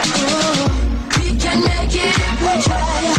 We can make it if we try.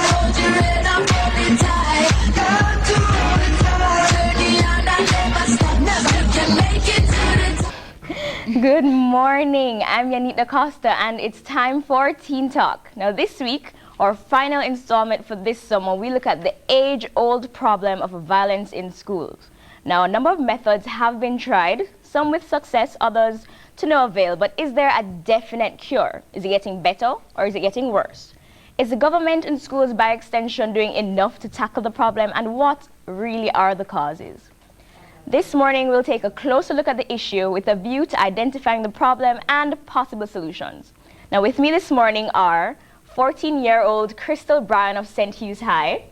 Hold your head up, hold it tight. Got to hold it tight. Journey on and never stop. You can make it to the top. Good morning, I'm Yanita Costa and it's time for Teen Talk. Now this week, our final installment for this summer, we look at the age-old problem of violence in schools. Now a number of methods have been tried, some with success, others to no avail, but is there a definite cure? Is it getting better or is it getting worse? Is the government and schools by extension doing enough to tackle the problem, and what really are the causes? This morning we'll take a closer look at the issue with a view to identifying the problem and possible solutions. Now with me this morning are 14-year-old Crystal Bryan of St. Hugh's High.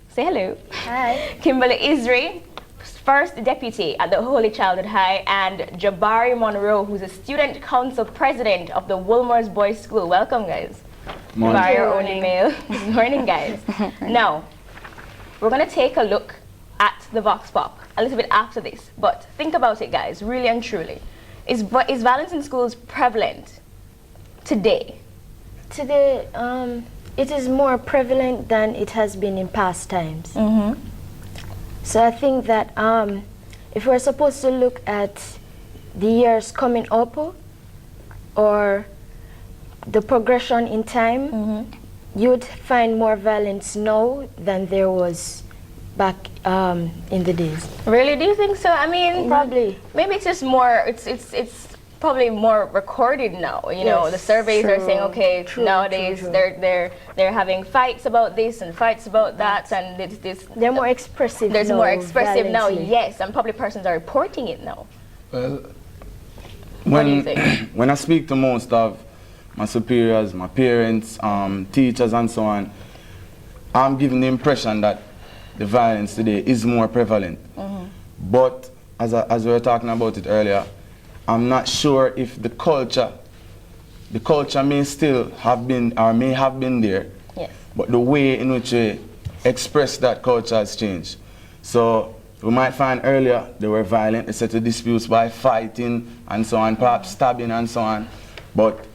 Say hello. Hi. Kimberly Isri, first deputy at the Holy Childhood High, and Jabari Monroe, who's a student council president of the Woolmores Boys School. Welcome, guys. Morning. Jabari, our only male. Good morning, guys. Now, we're going to take a look at the Vox Pop a little bit after this, but think about it, guys, really and truly. Is violence in schools prevalent today? Today, it is more prevalent than it has been in past times. So I think that if we're supposed to look at the years coming up or the progression in time, you would find more violence now than there was back in the days. Really, do you think so? I mean, Probably. maybe it's just more, it's probably more recorded now, you know. Yes, The surveys are saying, okay, true, nowadays true. they're having fights about this and fights about that, and it's this. They're more expressive There's now, more expressive now, violently. yes, and probably persons are reporting it now. Well, What do you think? when I speak to most of my superiors, my parents, teachers and so on, I'm given the impression that the violence today is more prevalent. But as we were talking about it earlier, I'm not sure if the culture may still have been, or may have been there, Yes. but the way in which we express that culture has changed. So we might find earlier they were violent, they settled disputes by fighting and so on, perhaps stabbing and so on. But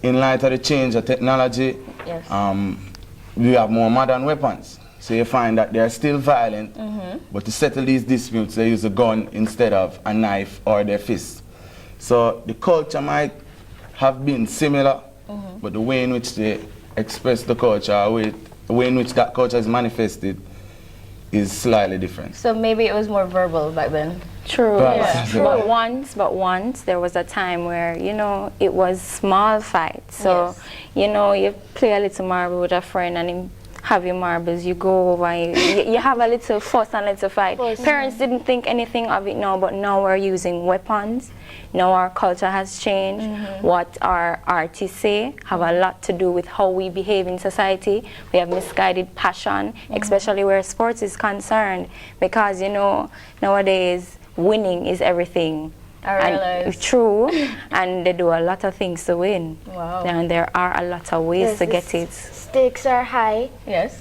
in light of the change of technology, Yes. we have more modern weapons. So you find that they're still violent, but to settle these disputes, they use a gun instead of a knife or their fist. So the culture might have been similar, but the way in which they express the culture, the way in which that culture is manifested, is slightly different. So maybe it was more verbal back then. True. Perhaps. Yeah. But once there was a time where, you know, it was small fights. So, Yes. you know, you play a little marble with a friend and him have your marbles, you go over, you have a little fuss and a little fight. Parents didn't think anything of it now, but now we're using weapons. Now our culture has changed. What our artists say have a lot to do with how we behave in society. We have misguided passion, especially where sports is concerned, because, you know, nowadays winning is everything. I realize. True, and they do a lot of things to win. Wow. And there are a lot of ways Yes, to the get it. Stakes are high. Yes.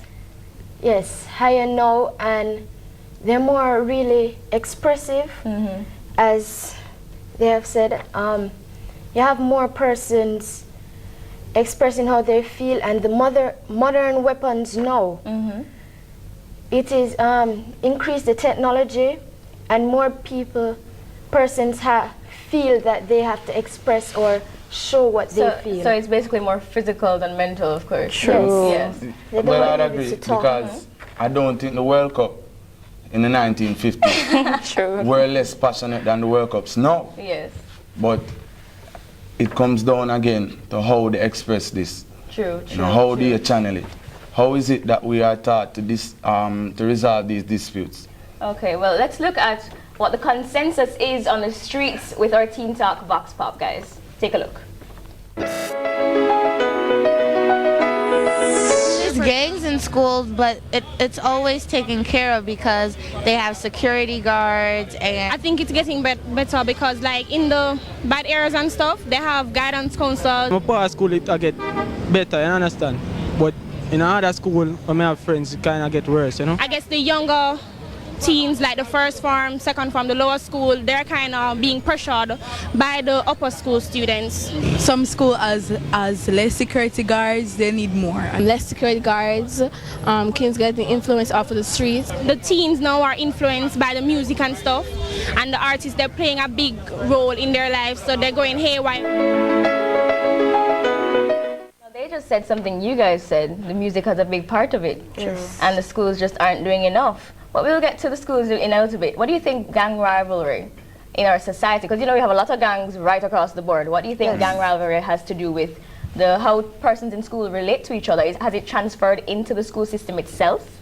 Yes, higher now, and they're more really expressive. As they have said, you have more persons expressing how they feel, and the modern weapons now. It is increased the technology, and more persons feel that they have to express or show what they feel. So it's basically more physical than mental, of course. True. Yes. They don't Well, want I'd you agree, to talk. because I don't think the World Cup in the 1950s True. were less passionate than the World Cups now. Yes. But it comes down again to how they express this. True. You know, how do you channel it? How is it that we are taught to resolve these disputes? Okay, well, let's look at what the consensus is on the streets with our Teen Talk Vox Pop, guys. Take a look. There's gangs in schools, but it's always taken care of because they have security guards and I think it's getting better because like in the bad areas and stuff, they have guidance council. My part of school it get better, you understand? But in another school, when I have friends, it kind of get worse, you know? I guess the younger teens like the first form, second form, the lower school, they're kind of being pressured by the upper school students. Some school as less security guards, they need more. Less security guards, kids getting influenced off of the streets. The teens now are influenced by the music and stuff, and the artists, they're playing a big role in their lives, so they're going haywire. They just said something you guys said. The music has a big part of it. Yes. And the schools just aren't doing enough. But we'll get to the schools in a little bit. What do you think gang rivalry in our society? Because you know we have a lot of gangs right across the board. What do you think gang rivalry has to do with how persons in school relate to each other? Has it transferred into the school system itself?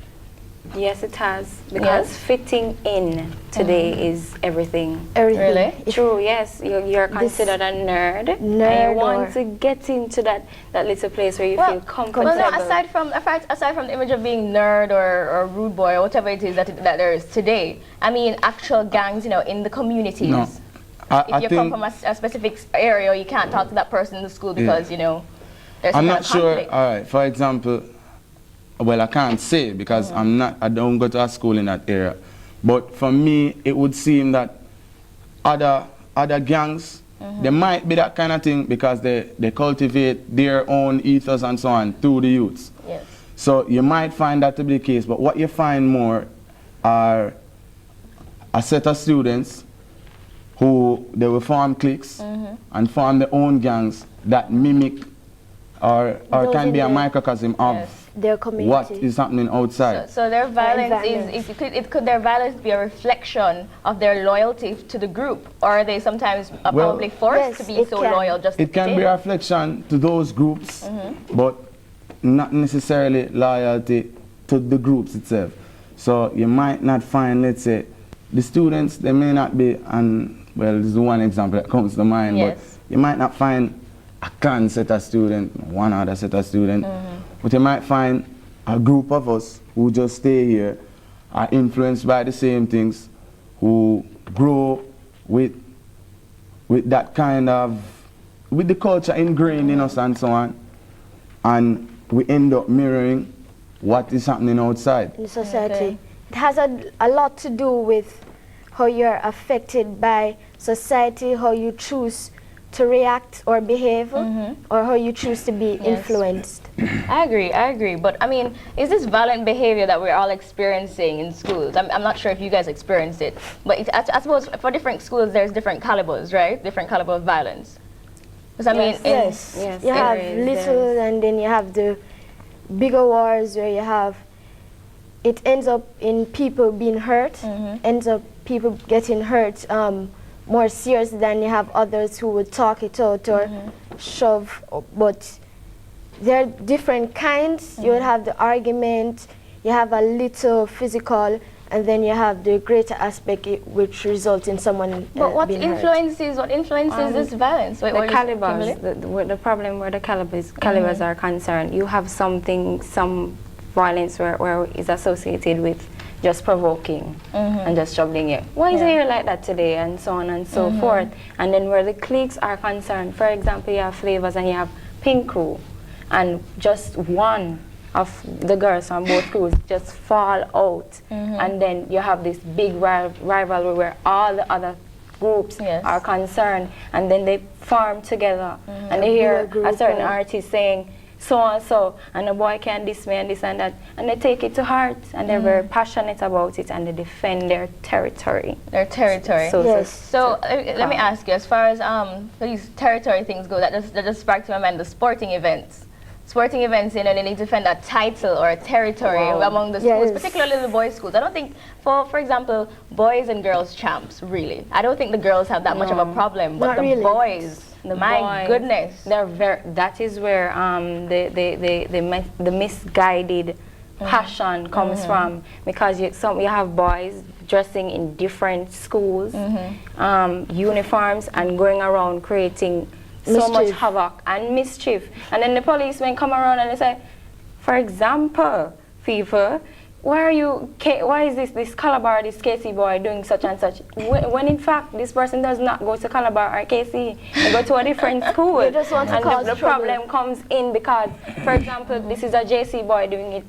Yes, it has. Because fitting in today is everything. Everything. Really? True, yes. You're considered a nerd. And you want to get into that little place where you feel comfortable. Well, no, aside from the image of being nerd or rude boy or whatever it is that there is today, I mean actual gangs, you know, in the communities. No. If you come from a specific area, you can't talk to that person in the school because, you know, there's I'm some not kind of conflict. sure, all right, for example, well, I can't say because I don't go to a school in that area. But for me, it would seem that other gangs, there might be that kind of thing because they cultivate their own ethos and so on through the youths. Yes. So you might find that to be the case, but what you find more are a set of students who they will form cliques and form their own gangs that mimic or can be a microcosm of their community. What is happening outside. So their violence could their violence be a reflection of their loyalty to the group, or are they sometimes probably forced to be so loyal just it can be a reflection to those groups, but not necessarily loyalty to the groups itself. So you might not find, let's say, the students, they may not be, and well, this is one example that comes to mind, but you might not find a clan set of students, one other set of students, but you might find a group of us who just stay here, are influenced by the same things, who grow with that kind of, with the culture ingrained in us and so on, and we end up mirroring what is happening outside. In society. It has a lot to do with how you're affected by society, how you choose to react or behave, or how you choose to be influenced. I agree. But I mean, is this violent behavior that we're all experiencing in schools? I'm not sure if you guys experienced it, but I suppose for different schools there's different calibers, right? Different caliber of violence. Because I mean, yes, you have little, and then you have the bigger wars where you have. It ends up in people being hurt, ends up people getting hurt more serious than you have others who would talk it out or shove. But there are different kinds. You would have the argument, you have a little physical, and then you have the greater aspect which results in someone But what being hurt. influences this violence? The calibers, the problem where the calibers are concerned, you have some violence where is associated with just provoking and just troubling you. Why is it here like that today? And so on and so forth. And then where the cliques are concerned, for example, you have Flavors and you have Pink Crew, and just one of the girls from both crews just fall out, and then you have this big rivalry where all the other groups are concerned, and then they form together, and they hear a certain artist saying so and so, and the boy can this way and this and that, and they take it to heart, and they're very passionate about it, and they defend their territory. Let me ask you, as far as these territory things go, that just sparked to my mind the sporting events. Sporting events, you know, they need to defend a title or a territory among the schools, particularly the boys' schools. I don't think, for example, boys and girls champs, really. I don't think the girls have that much of a problem, but the boys, my goodness. That is where the misguided passion comes from, because you have boys dressing in different schools, uniforms, and going around creating so much havoc and mischief. And then the policemen come around and they say, for example, FIFA, why is this Calabar, this KC boy doing such and such? When in fact, this person does not go to Calabar or KC, they go to a different school. They just want to cause the problem comes in because, for example, this is a JC boy doing it.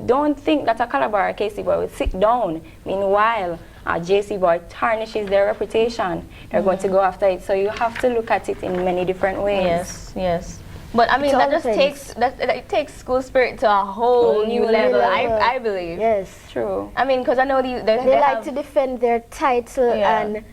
don't think that a Calabar or KC boy will sit down. Meanwhile, a JC boy tarnishes their reputation. They're going to go after it. So you have to look at it in many different ways. Yes, yes. But I mean, It's that all just things. it takes school spirit to a whole new level. I believe. Yes. True. I mean, because I know they They like have, to defend their title Yeah. and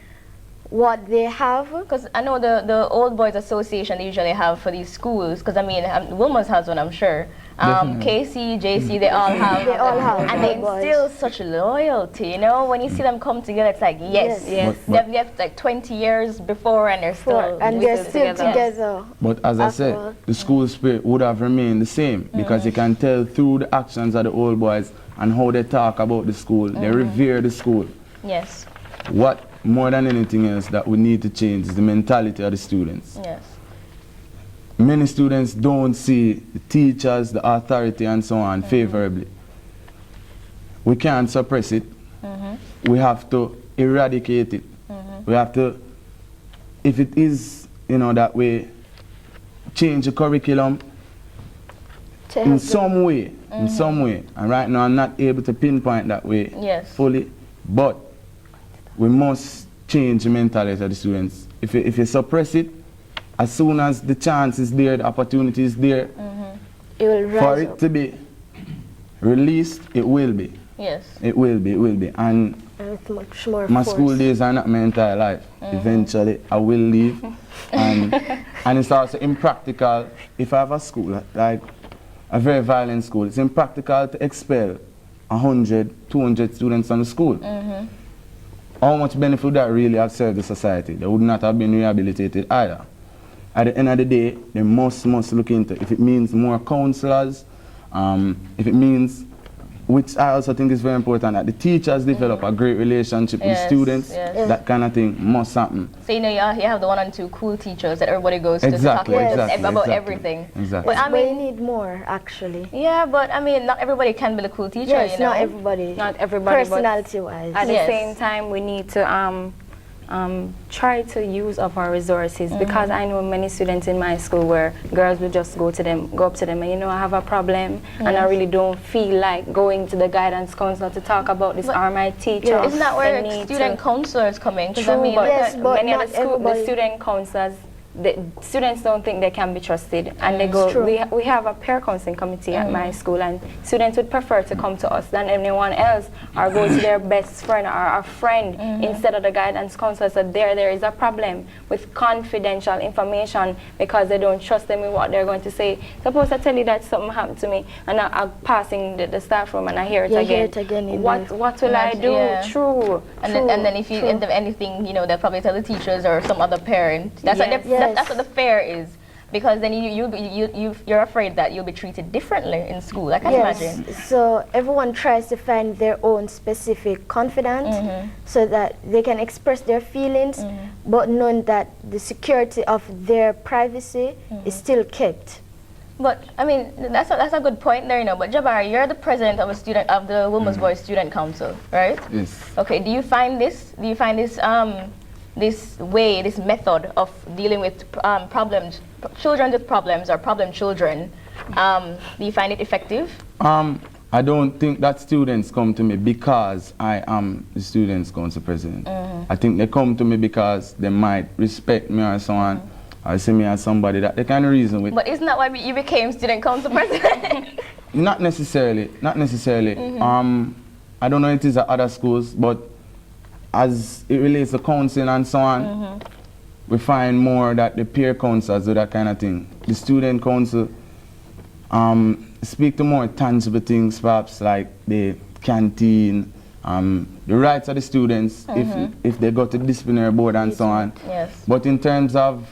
what they have. because I know the Old Boys Association they usually have for these schools. Because I mean, Wilmers has one, I'm sure. KC, JC, they all have. They all have And Old they Boys. instill such loyalty. You know, when you see them come together, it's like yes, Yes. they've left like 20 years before, and they're still And they're still together. Yes. But as I said, Afterward. the school spirit would have remained the same because you can tell through the actions of the old boys and how they talk about the school. They revere the school. Yes, What more than anything else that we need to change is the mentality of the students. yes. Many students don't see the teachers, the authority and so on favorably. We can't suppress it. We have to eradicate it. We have to, if it is, that way, change the curriculum To in help some way, in some way. And right now I'm not able to pinpoint that way Yes. fully, but we must change the mentality of the students. If you suppress it, as soon as the chance is there, the opportunity is there, it will for rise it up. to be released, it will be. Yes. It will be, it will be. And And with much more my force. school days are not my entire life. Eventually, I will leave. and it's also impractical if I have a school, like a very violent school. It's impractical to expel 100, 200 students from the school. How much benefit would that really have served the society? They would not have been rehabilitated either. At the end of the day, they must look into if it means more counselors, if it means, which I also think is very important, that the teachers develop a great relationship with Yes, students. yes. That kind of thing must happen. So you have the 1 and 2 cool teachers that everybody goes to talk Exactly, about, exactly, about exactly. everything. Exactly. But I But you mean, need more, actually. yeah, but I mean, not everybody can be the cool teacher. Yes, you know? not everybody. Not everybody, but Personality-wise. at the Yes. same time, we need to try to use up our resources because I know many students in my school where girls will just go up to them and I have a problem and I really don't feel like going to the guidance counselor to talk about this or my teacher. Isn't that where They need student to- counselors come in? 'Cause True, I mean, but Yes, but many of not the everybody. student counselors, the students don't think they can be trusted, and they go. True. We have a peer counseling committee at my school, and students would prefer to come to us than anyone else, or go to their best friend or a friend instead of the guidance counselor. So there is a problem with confidential information because they don't trust them with what they're going to say. Suppose I tell you that something happened to me, and I'm passing the staff room, and I hear it You again. hear it again in What will I do? Yeah. True. and true, then if you true. end up anything, they'll probably tell the teachers or some other parent. That's Yes. what that's what the fear is, because then you're afraid that you'll be treated differently in school. I can imagine. So everyone tries to find their own specific confidence so that they can express their feelings, but knowing that the security of their privacy is still kept. But I mean, that's a good point there, But Jabari, you're the president of the Wilmers Boys Student Council, right? Yes. Okay. Do you find this this method of dealing with problems, children with problems or problem children, do you find it effective? I don't think that students come to me because I am the Students' Council president. I think they come to me because they might respect me or so on, or see me as somebody that they can reason with. But isn't that why you became Student Council president? Not necessarily, not necessarily. I don't know if it is at other schools, but as it relates to counseling and so on, we find more that the peer counselors do that kind of thing. The student council speak to more tangible things, perhaps like the canteen, the rights of the students if they go to the disciplinary board and so on. Yes. But in terms of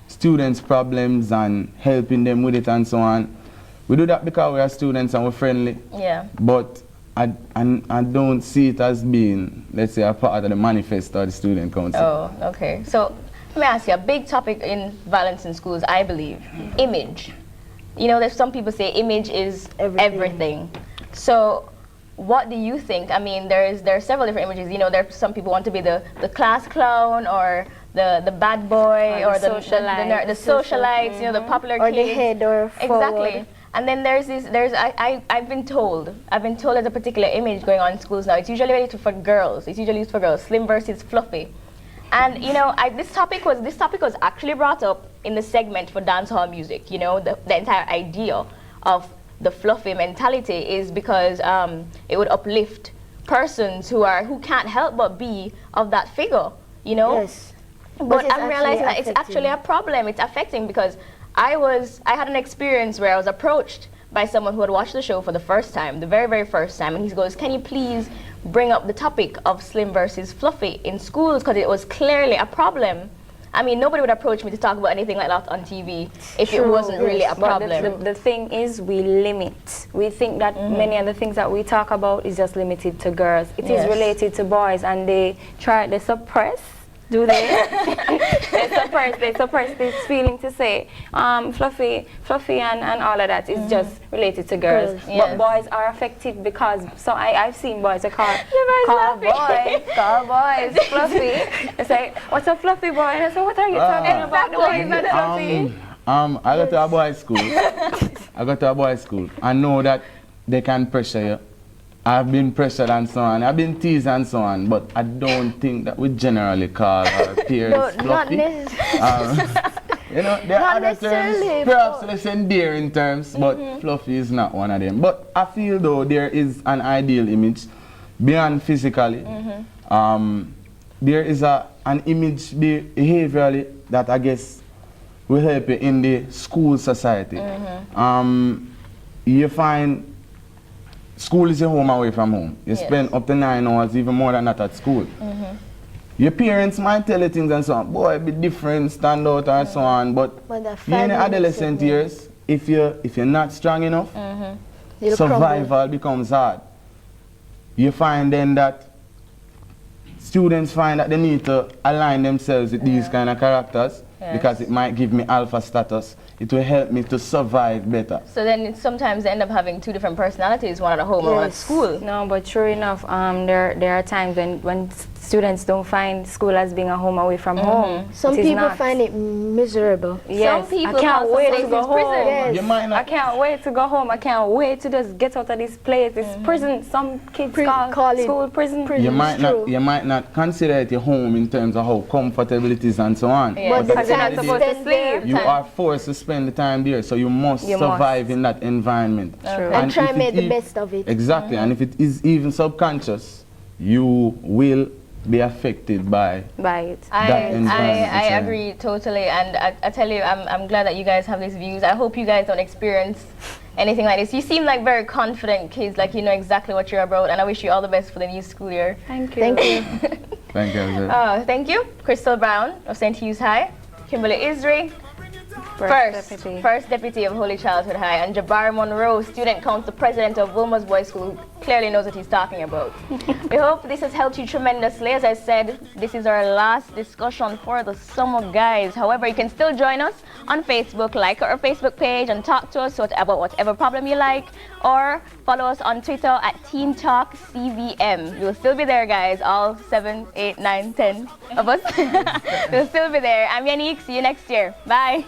students' problems and helping them with it and so on, we do that because we are students and we're friendly. Yeah. But I don't see it as being, let's say, a part of the manifesto of the Student Council. Oh, okay. So let me ask you, a big topic in violence in schools, I believe, image. There's some people say image is everything. So what do you think? I mean, there are several different images. There's some people want to be the class clown or the bad boy or the socialites, the popular or kids. the head or forward. Exactly. And then I've been told there's a particular image going on in schools now. It's usually related for girls. It's usually used for girls, slim versus fluffy. And you know, this topic was actually brought up in the segment for dancehall music. You know, the entire idea of the fluffy mentality is because it would uplift persons who can't help but be of that figure. You know. Yes. But I'm realizing that it's actually a problem. It's affecting because I had an experience where I was approached by someone who had watched the show for the first time, the very, very first time, and he goes, "Can you please bring up the topic of slim versus fluffy in schools, because it was clearly a problem." I mean, nobody would approach me to talk about anything like that on TV if it wasn't really a problem. But the thing is, we limit. We think that many of the things that we talk about is just limited to girls. It is related to boys, and they suppress. Do they? they suppress this feeling to say fluffy and all of that is just related to girls. But boys are affected because I've seen boys call boys fluffy. They say, "What's a fluffy boy?" And I say, "What are you talking about? The boy is not fluffy." I go to a boys' school. I know that they can pressure you. I've been pressured and so on. I've been teased and so on, but I don't think that we generally call our peers fluffy. Not necessarily. You know, there are other terms, perhaps less endearing terms, but fluffy is not one of them. But I feel though there is an ideal image beyond physically. There is an image behaviorally that I guess will help you in the school society. You find school is your home away from home. You spend up to 9 hours, even more than that at school. Your parents might tell you things and so on. Boy, be different, stand out and so on. But in the adolescent years, if you're not strong enough, survival becomes hard. You find then that students find that they need to align themselves with these kind of characters because it might give me alpha status. It will help me to survive better. So then sometimes they end up having two different personalities, one at home and one at school. No, but true enough, there are times when students don't find school as being a home away from home. Some people find it miserable. Yes, some people I can't wait to go home. Yes. You might not I can't wait to go home. I can't wait to just get out of this place. This prison. Some kids call it school prison. you might not consider it your home in terms of how comfortable it is and so on. But Because you're not supposed to sleep. You are forced to spend the time there, so you must survive in that environment. And try and make the best of it. Exactly, and if it is even subconscious, you will be affected by it. I agree totally, and I tell you, I'm glad that you guys have these views. I hope you guys don't experience anything like this. You seem like very confident kids, like you know exactly what you're about, and I wish you all the best for the new school year. Thank you. Thank you. Thank you. Thank you, Crystal Brown of St. Hugh's High, Kimberly Isri, First Deputy of Holy Childhood High, and Jabari Monroe, Student Council President of Wilmer's Boys School, clearly knows what he's talking about. We hope this has helped you tremendously. As I said, this is our last discussion for the summer, guys. However, you can still join us on Facebook, like our Facebook page, and talk to us about whatever problem you like, or follow us on Twitter at Teen Talk CVM. We'll still be there, guys, all 7, 8, 9, 10 of us. We'll still be there. I'm Yannick. See you next year. Bye.